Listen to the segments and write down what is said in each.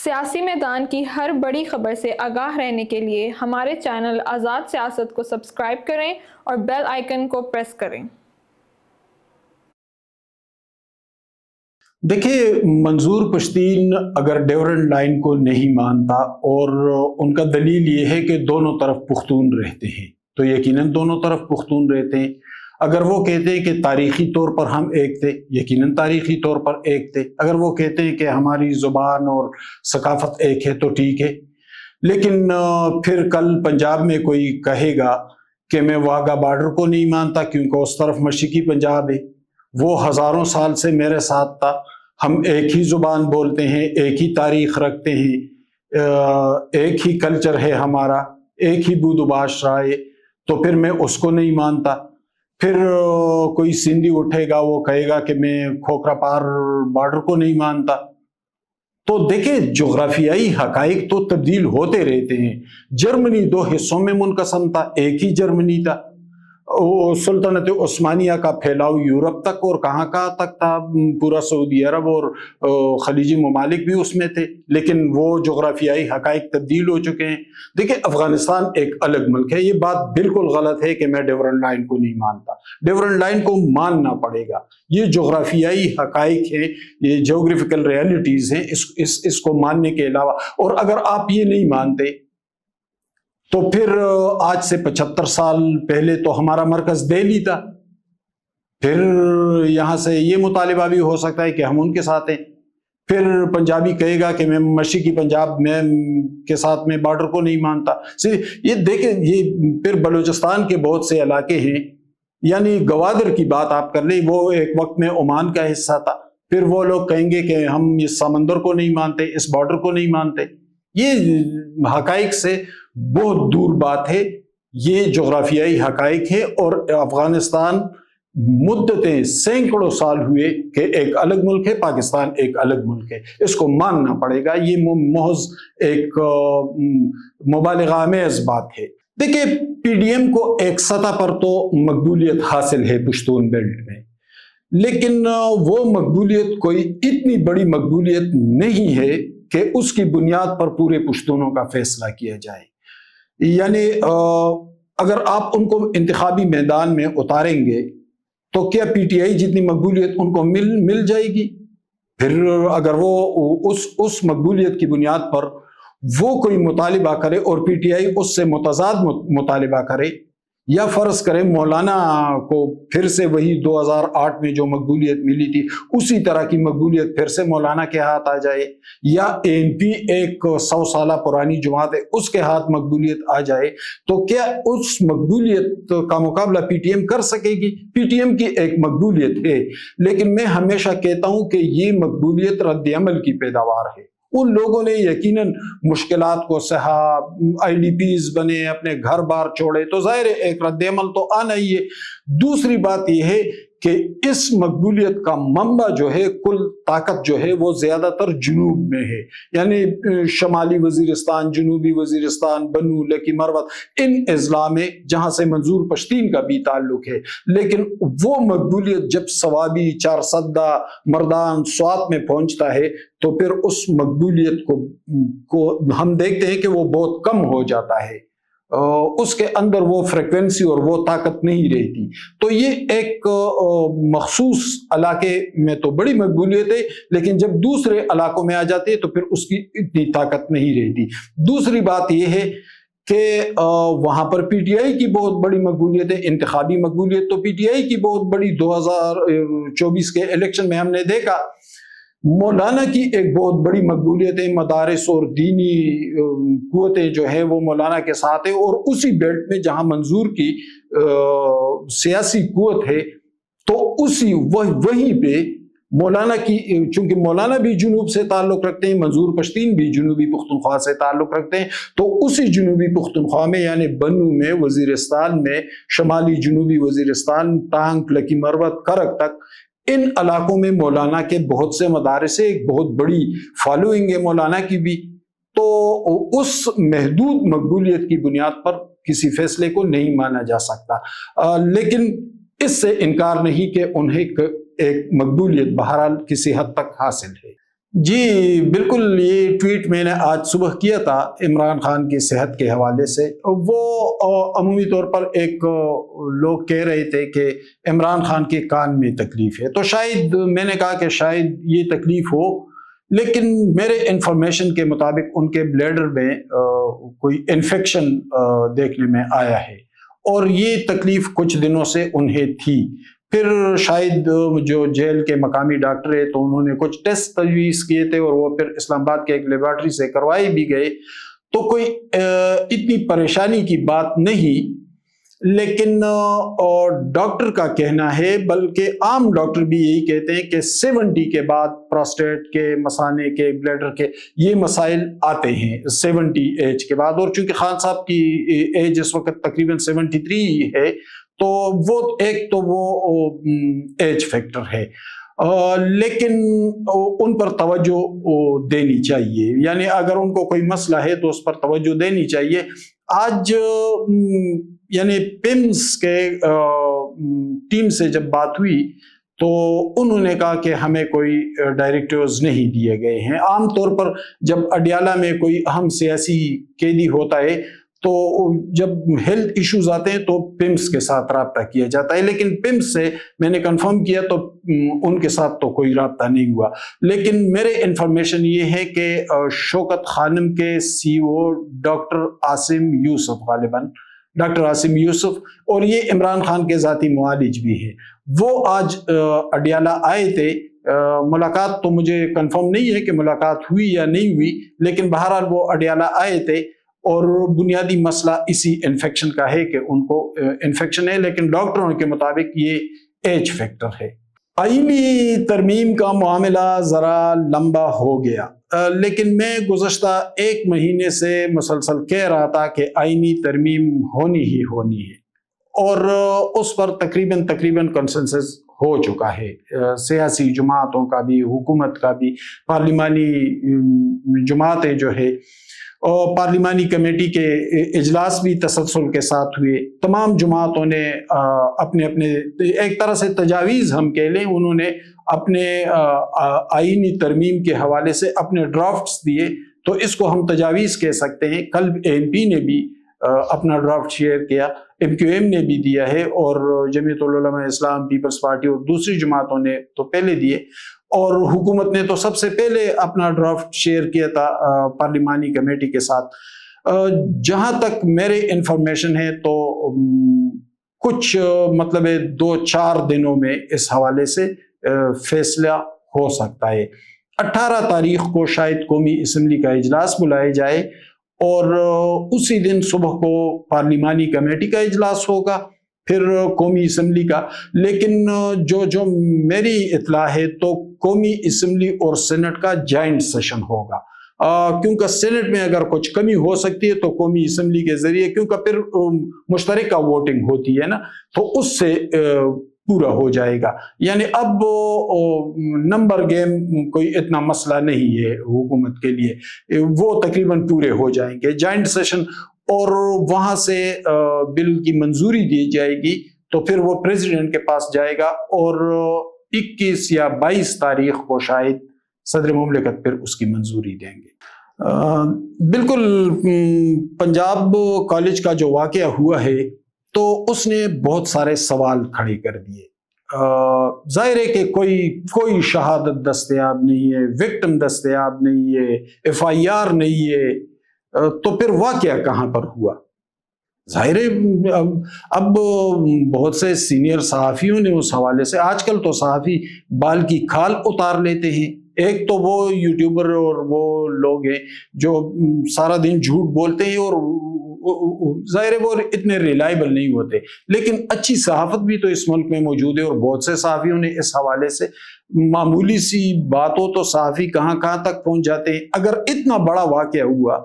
سیاسی میدان کی ہر بڑی خبر سے آگاہ رہنے کے لیے ہمارے چینل آزاد سیاست کو سبسکرائب کریں اور بیل آئیکن کو پریس کریں۔ دیکھیے، منظور پشتین اگر ڈیورنڈ لائن کو نہیں مانتا اور ان کا دلیل یہ ہے کہ دونوں طرف پختون رہتے ہیں، تو یقیناً دونوں طرف پختون رہتے ہیں۔ اگر وہ کہتے ہیں کہ تاریخی طور پر ہم ایک تھے، یقیناً تاریخی طور پر ایک تھے۔ اگر وہ کہتے ہیں کہ ہماری زبان اور ثقافت ایک ہے تو ٹھیک ہے۔ لیکن پھر کل پنجاب میں کوئی کہے گا کہ میں واگا بارڈر کو نہیں مانتا کیونکہ اس طرف مشرقی پنجاب ہے، وہ ہزاروں سال سے میرے ساتھ تھا، ہم ایک ہی زبان بولتے ہیں، ایک ہی تاریخ رکھتے ہیں، ایک ہی کلچر ہے ہمارا، ایک ہی بود و باش ہے، تو پھر میں اس کو نہیں مانتا۔ پھر کوئی سندھی اٹھے گا، وہ کہے گا کہ میں کھوکھرا پار بارڈر کو نہیں مانتا۔ تو دیکھیں، جغرافیائی حقائق تو تبدیل ہوتے رہتے ہیں۔ جرمنی دو حصوں میں منقسم تھا، ایک ہی جرمنی تھا۔ سلطنت عثمانیہ کا پھیلاؤ یورپ تک اور کہاں تک تھا، پورا سعودی عرب اور خلیجی ممالک بھی اس میں تھے، لیکن وہ جغرافیائی حقائق تبدیل ہو چکے ہیں۔ دیکھیں، افغانستان ایک الگ ملک ہے، یہ بات بالکل غلط ہے کہ میں ڈیورنڈ لائن کو نہیں مانتا۔ ڈیورنڈ لائن کو ماننا پڑے گا، یہ جغرافیائی حقائق ہیں، یہ جیوگرافیکل ریالٹیز ہیں، اس کو ماننے کے علاوہ، اور اگر آپ یہ نہیں مانتے تو پھر آج سے 75 سال پہلے تو ہمارا مرکز دہلی تھا، پھر یہاں سے یہ مطالبہ بھی ہو سکتا ہے کہ ہم ان کے ساتھ ہیں۔ پھر پنجابی کہے گا کہ میں مشرقی پنجاب میں کے ساتھ میں بارڈر کو نہیں مانتا۔ یہ دیکھیں، یہ پھر بلوچستان کے بہت سے علاقے ہیں، یعنی گوادر کی بات آپ کر لیں، وہ ایک وقت میں عمان کا حصہ تھا، پھر وہ لوگ کہیں گے کہ ہم اس سمندر کو نہیں مانتے، اس بارڈر کو نہیں مانتے۔ یہ حقائق سے بہت دور بات ہے، یہ جغرافیائی حقائق ہے، اور افغانستان مدتیں سینکڑوں سال ہوئے کہ ایک الگ ملک ہے، پاکستان ایک الگ ملک ہے، اس کو ماننا پڑے گا۔ یہ محض ایک مبالغہ آمیز بات ہے۔ دیکھیں، پی ڈی ایم کو ایک سطح پر تو مقبولیت حاصل ہے پشتون بیلٹ میں، لیکن وہ مقبولیت کوئی اتنی بڑی مقبولیت نہیں ہے کہ اس کی بنیاد پر پورے پشتونوں کا فیصلہ کیا جائے۔ یعنی اگر آپ ان کو انتخابی میدان میں اتاریں گے تو کیا پی ٹی آئی جتنی مقبولیت ان کو مل جائے گی؟ پھر اگر وہ اس مقبولیت کی بنیاد پر وہ کوئی مطالبہ کرے اور پی ٹی آئی اس سے متضاد مطالبہ کرے، یا فرض کریں مولانا کو پھر سے وہی 2008 میں جو مقبولیت ملی تھی اسی طرح کی مقبولیت پھر سے مولانا کے ہاتھ آ جائے، یا اے این پی ایک 100 سالہ پرانی جماعت ہے اس کے ہاتھ مقبولیت آ جائے، تو کیا اس مقبولیت کا مقابلہ پی ٹی ایم کر سکے گی؟ پی ٹی ایم کی ایک مقبولیت ہے، لیکن میں ہمیشہ کہتا ہوں کہ یہ مقبولیت رد عمل کی پیداوار ہے۔ ان لوگوں نے یقیناً مشکلات کو سہا، آئی ڈی پیز بنے، اپنے گھر بار چھوڑے، تو ظاہر ایک رد عمل تو آنا ہی ہے۔ دوسری بات یہ ہے کہ اس مقبولیت کا منبع جو ہے، کل طاقت جو ہے، وہ زیادہ تر جنوب میں ہے، یعنی شمالی وزیرستان، جنوبی وزیرستان، بنو، لکی مروت، ان اضلاع میں، جہاں سے منظور پشتین کا بھی تعلق ہے۔ لیکن وہ مقبولیت جب سوابی، چارسدہ، مردان، سوات میں پہنچتا ہے تو پھر اس مقبولیت کو ہم دیکھتے ہیں کہ وہ بہت کم ہو جاتا ہے، اس کے اندر وہ فریکوینسی اور وہ طاقت نہیں رہتی۔ تو یہ ایک مخصوص علاقے میں تو بڑی مقبولیت ہے، لیکن جب دوسرے علاقوں میں آ جاتی ہے تو پھر اس کی اتنی طاقت نہیں رہتی۔ دوسری بات یہ ہے کہ وہاں پر پی ٹی آئی کی بہت بڑی مقبولیت ہے، انتخابی مقبولیت تو پی ٹی آئی کی بہت بڑی 2024 کے الیکشن میں ہم نے دیکھا۔ مولانا کی ایک بہت بڑی مقبولیت ہے، مدارس اور دینی قوتیں جو ہیں وہ مولانا کے ساتھ ہیں، اور اسی بیلٹ میں جہاں منظور کی سیاسی قوت ہے تو وہیں پہ مولانا کی، چونکہ مولانا بھی جنوب سے تعلق رکھتے ہیں، منظور پشتین بھی جنوبی پختونخوا سے تعلق رکھتے ہیں، تو اسی جنوبی پختونخوا میں، یعنی بنو میں، وزیرستان میں، شمالی جنوبی وزیرستان، ٹانک، لکی مروت، کرک تک، ان علاقوں میں مولانا کے بہت سے مدارس ہیں، ایک بہت بڑی فالوئنگ ہے مولانا کی بھی۔ تو اس محدود مقبولیت کی بنیاد پر کسی فیصلے کو نہیں مانا جا سکتا، لیکن اس سے انکار نہیں کہ انہیں ایک مقبولیت بہرحال کسی حد تک حاصل ہے۔ جی بالکل، یہ ٹویٹ میں نے آج صبح کیا تھا عمران خان کی صحت کے حوالے سے. وہ عمومی طور پر ایک لوگ کہہ رہے تھے کہ عمران خان کے کان میں تکلیف ہے، تو شاید میں نے کہا کہ شاید یہ تکلیف ہو، لیکن میرے انفارمیشن کے مطابق ان کے بلیڈر میں کوئی انفیکشن دیکھنے میں آیا ہے، اور یہ تکلیف کچھ دنوں سے انہیں تھی. پھر شاید جو جیل کے مقامی ڈاکٹر ہے تو انہوں نے کچھ ٹیسٹ تجویز کیے تھے، اور وہ پھر اسلام آباد کے ایک لیبارٹری سے کروائے بھی گئے، تو کوئی اتنی پریشانی کی بات نہیں. لیکن ڈاکٹر کا کہنا ہے، بلکہ عام ڈاکٹر بھی یہی کہتے ہیں کہ 70 کے بعد پراسٹیٹ کے، مثانے کے، بلیڈر کے یہ مسائل آتے ہیں 70 ایج کے بعد. اور چونکہ خان صاحب کی ایج اس وقت تقریباً 73 ہے، تو وہ ایک تو وہ ایج فیکٹر ہے، لیکن ان پر توجہ دینی چاہیے. یعنی اگر ان کو کوئی مسئلہ ہے تو اس پر توجہ دینی چاہیے. آج یعنی پیمز کے ٹیم سے جب بات ہوئی تو انہوں نے کہا کہ ہمیں کوئی ڈائریکٹیوز نہیں دیے گئے ہیں. عام طور پر جب اڈیالہ میں کوئی اہم سیاسی قیدی ہوتا ہے تو جب ہیلتھ ایشوز آتے ہیں تو پمس کے ساتھ رابطہ کیا جاتا ہے، لیکن پمس سے میں نے کنفرم کیا تو ان کے ساتھ تو کوئی رابطہ نہیں ہوا. لیکن میرے انفارمیشن یہ ہے کہ شوکت خانم کے سی او ڈاکٹر عاصم یوسف، غالباً ڈاکٹر عاصم یوسف، اور یہ عمران خان کے ذاتی معالج بھی ہیں، وہ آج اڈیالہ آئے تھے. ملاقات تو مجھے کنفرم نہیں ہے کہ ملاقات ہوئی یا نہیں ہوئی، لیکن بہرحال وہ اڈیالہ آئے تھے، اور بنیادی مسئلہ اسی انفیکشن کا ہے کہ ان کو انفیکشن ہے، لیکن ڈاکٹروں کے مطابق یہ ایج فیکٹر ہے. آئینی ترمیم کا معاملہ ذرا لمبا ہو گیا، لیکن میں گزشتہ 1 مہینے سے مسلسل کہہ رہا تھا کہ آئینی ترمیم ہونی ہی ہونی ہے، اور اس پر تقریباً کنسنسس ہو چکا ہے. سیاسی جماعتوں کا بھی، حکومت کا بھی، پارلیمانی جماعتیں جو ہے، اور پارلیمانی کمیٹی کے اجلاس بھی تسلسل کے ساتھ ہوئے. تمام جماعتوں نے اپنے ایک طرح سے تجاویز ہم کہہ لیں، انہوں نے اپنے آئینی ترمیم کے حوالے سے اپنے ڈرافٹس دیے، تو اس کو ہم تجاویز کہہ سکتے ہیں. کل MP نے بھی اپنا ڈرافٹ شیئر کیا، MQM نے بھی دیا ہے، اور جمعیت العلماء اسلام، پیپلز پارٹی اور دوسری جماعتوں نے تو پہلے دیے، اور حکومت نے تو سب سے پہلے اپنا ڈرافٹ شیئر کیا تھا پارلیمانی کمیٹی کے ساتھ. جہاں تک میرے انفارمیشن ہے تو کچھ مطلب 2-4 دنوں میں اس حوالے سے فیصلہ ہو سکتا ہے. 18 تاریخ کو شاید قومی اسمبلی کا اجلاس بلائے جائے، اور اسی دن صبح کو پارلیمانی کمیٹی کا اجلاس ہوگا، پھر قومی اسمبلی کا. لیکن جو میری اطلاع ہے تو قومی اسمبلی اور سینٹ کا جوائنٹ سیشن ہوگا، کیونکہ سینٹ میں اگر کچھ کمی ہو سکتی ہے تو قومی اسمبلی کے ذریعے، کیونکہ پھر مشترکہ ووٹنگ ہوتی ہے نا، تو اس سے پورا ہو جائے گا. یعنی اب نمبر گیم کوئی اتنا مسئلہ نہیں ہے حکومت کے لیے، وہ تقریباً پورے ہو جائیں گے. جوائنٹ سیشن، اور وہاں سے بل کی منظوری دی جائے گی تو پھر وہ پریزیڈنٹ کے پاس جائے گا، اور 21 یا 22 تاریخ کو شاید صدر مملکت پھر اس کی منظوری دیں گے. بالکل پنجاب کالج کا جو واقعہ ہوا ہے تو اس نے بہت سارے سوال کھڑے کر دیے. ظاہر ہے کہ کوئی شہادت دستیاب نہیں ہے، وکٹم دستیاب نہیں ہے، FIR نہیں ہے، تو پھر واقعہ کہاں پر ہوا؟ ظاہر ہے اب بہت سے سینئر صحافیوں نے اس حوالے سے، آج کل تو صحافی بال کی کھال اتار لیتے ہیں. ایک تو وہ یوٹیوبر اور وہ لوگ ہیں جو سارا دن جھوٹ بولتے ہیں، اور ظاہر ہے وہ اتنے ریلائبل نہیں ہوتے، لیکن اچھی صحافت بھی تو اس ملک میں موجود ہے، اور بہت سے صحافیوں نے اس حوالے سے معمولی سی باتوں تو صحافی کہاں تک پہنچ جاتے ہیں. اگر اتنا بڑا واقعہ ہوا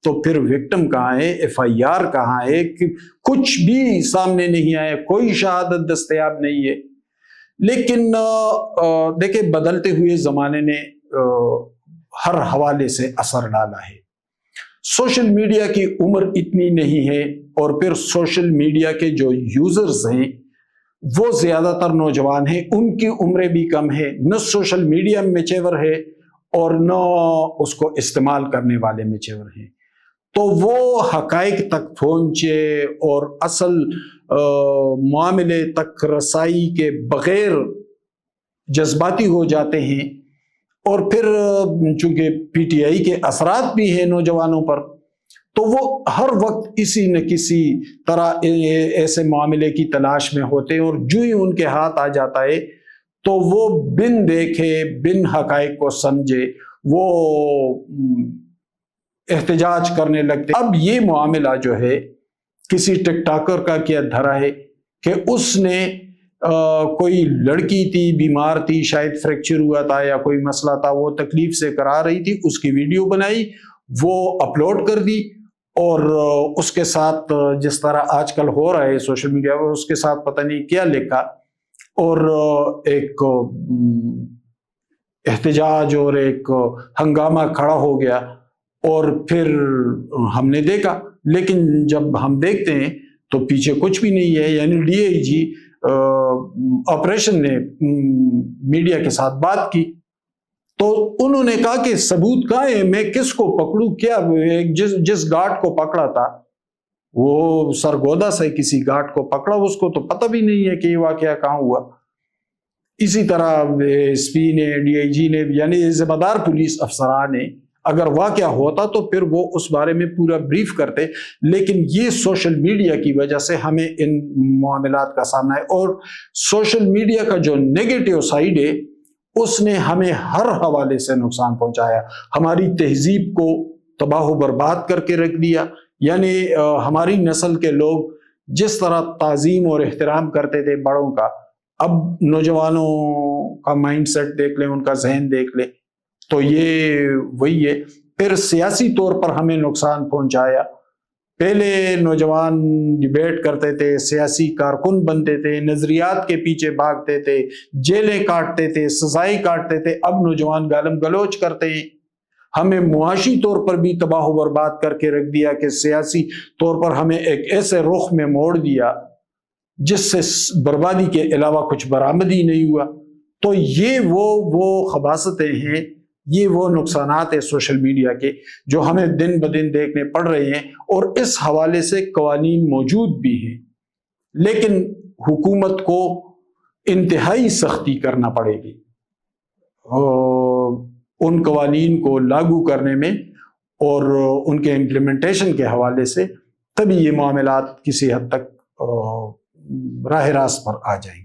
تو پھر وکٹم کہاں ہے، FIR کہاں ہے؟ کچھ بھی سامنے نہیں آئے، کوئی شہادت دستیاب نہیں ہے. لیکن دیکھیں بدلتے ہوئے زمانے نے ہر حوالے سے اثر ڈالا ہے. سوشل میڈیا کی عمر اتنی نہیں ہے، اور پھر سوشل میڈیا کے جو یوزرز ہیں وہ زیادہ تر نوجوان ہیں، ان کی عمریں بھی کم ہیں، نہ سوشل میڈیا میچیور ہے اور نہ اس کو استعمال کرنے والے میں چور ہیں، تو وہ حقائق تک پہنچے اور اصل معاملے تک رسائی کے بغیر جذباتی ہو جاتے ہیں، اور پھر چونکہ پی ٹی آئی کے اثرات بھی ہیں نوجوانوں پر، تو وہ ہر وقت کسی نہ کسی طرح ایسے معاملے کی تلاش میں ہوتے ہیں، اور جو ہی ان کے ہاتھ آ جاتا ہے تو وہ بن دیکھے بن حقائق کو سمجھے وہ احتجاج کرنے لگتے۔ اب یہ معاملہ جو ہے کسی ٹک ٹاکر کا کیا دھرا ہے کہ اس نے کوئی لڑکی تھی، بیمار تھی، شاید فریکچر ہوا تھا یا کوئی مسئلہ تھا، وہ تکلیف سے کرا رہی تھی، اس کی ویڈیو بنائی، وہ اپلوڈ کر دی، اور اس کے ساتھ جس طرح آج کل ہو رہا ہے سوشل میڈیا پر، اس کے ساتھ پتہ نہیں کیا لکھا، اور ایک احتجاج اور ایک ہنگامہ کھڑا ہو گیا، اور پھر ہم نے دیکھا، لیکن جب ہم دیکھتے ہیں تو پیچھے کچھ بھی نہیں ہے۔ یعنی ڈی آئی جی آپریشن نے میڈیا کے ساتھ بات کی، تو انہوں نے کہا کہ ثبوت کہاں ہے، میں کس کو پکڑوں، کیا جس گارڈ کو پکڑا تھا وہ سرگودا سے کسی گارڈ کو پکڑا، اس کو تو پتہ بھی نہیں ہے کہ یہ واقعہ کہاں ہوا۔ اسی طرح ایس پی نے، ڈی آئی جی نے، یعنی ذمہ دار پولیس افسران نے اگر واقعہ ہوتا تو پھر وہ اس بارے میں پورا بریف کرتے، لیکن یہ سوشل میڈیا کی وجہ سے ہمیں ان معاملات کا سامنا ہے، اور سوشل میڈیا کا جو نیگیٹو سائیڈ ہے اس نے ہمیں ہر حوالے سے نقصان پہنچایا، ہماری تہذیب کو تباہ و برباد کر کے رکھ دیا۔ یعنی ہماری نسل کے لوگ جس طرح تعظیم اور احترام کرتے تھے بڑوں کا، اب نوجوانوں کا مائنڈ سیٹ دیکھ لیں، ان کا ذہن دیکھ لیں، تو یہ وہی ہے۔ پھر سیاسی طور پر ہمیں نقصان پہنچایا۔ پہلے نوجوان ڈیبیٹ کرتے تھے، سیاسی کارکن بنتے تھے، نظریات کے پیچھے بھاگتے تھے، جیلیں کاٹتے تھے، سزائیں کاٹتے تھے، اب نوجوان گالم گلوچ کرتے ہیں۔ ہمیں معاشی طور پر بھی تباہ و برباد کر کے رکھ دیا کہ سیاسی طور پر ہمیں ایک ایسے رخ میں موڑ دیا جس سے بربادی کے علاوہ کچھ برآمد ہی نہیں ہوا۔ تو یہ وہ خباثتیں ہیں، یہ وہ نقصانات ہیں سوشل میڈیا کے جو ہمیں دن بدن دیکھنے پڑ رہے ہیں، اور اس حوالے سے قوانین موجود بھی ہیں، لیکن حکومت کو انتہائی سختی کرنا پڑے گی ان قوانین کو لاگو کرنے میں، اور ان کے امپلیمنٹیشن کے حوالے سے، تبھی یہ معاملات کسی حد تک راہ راست پر آ جائیں گے۔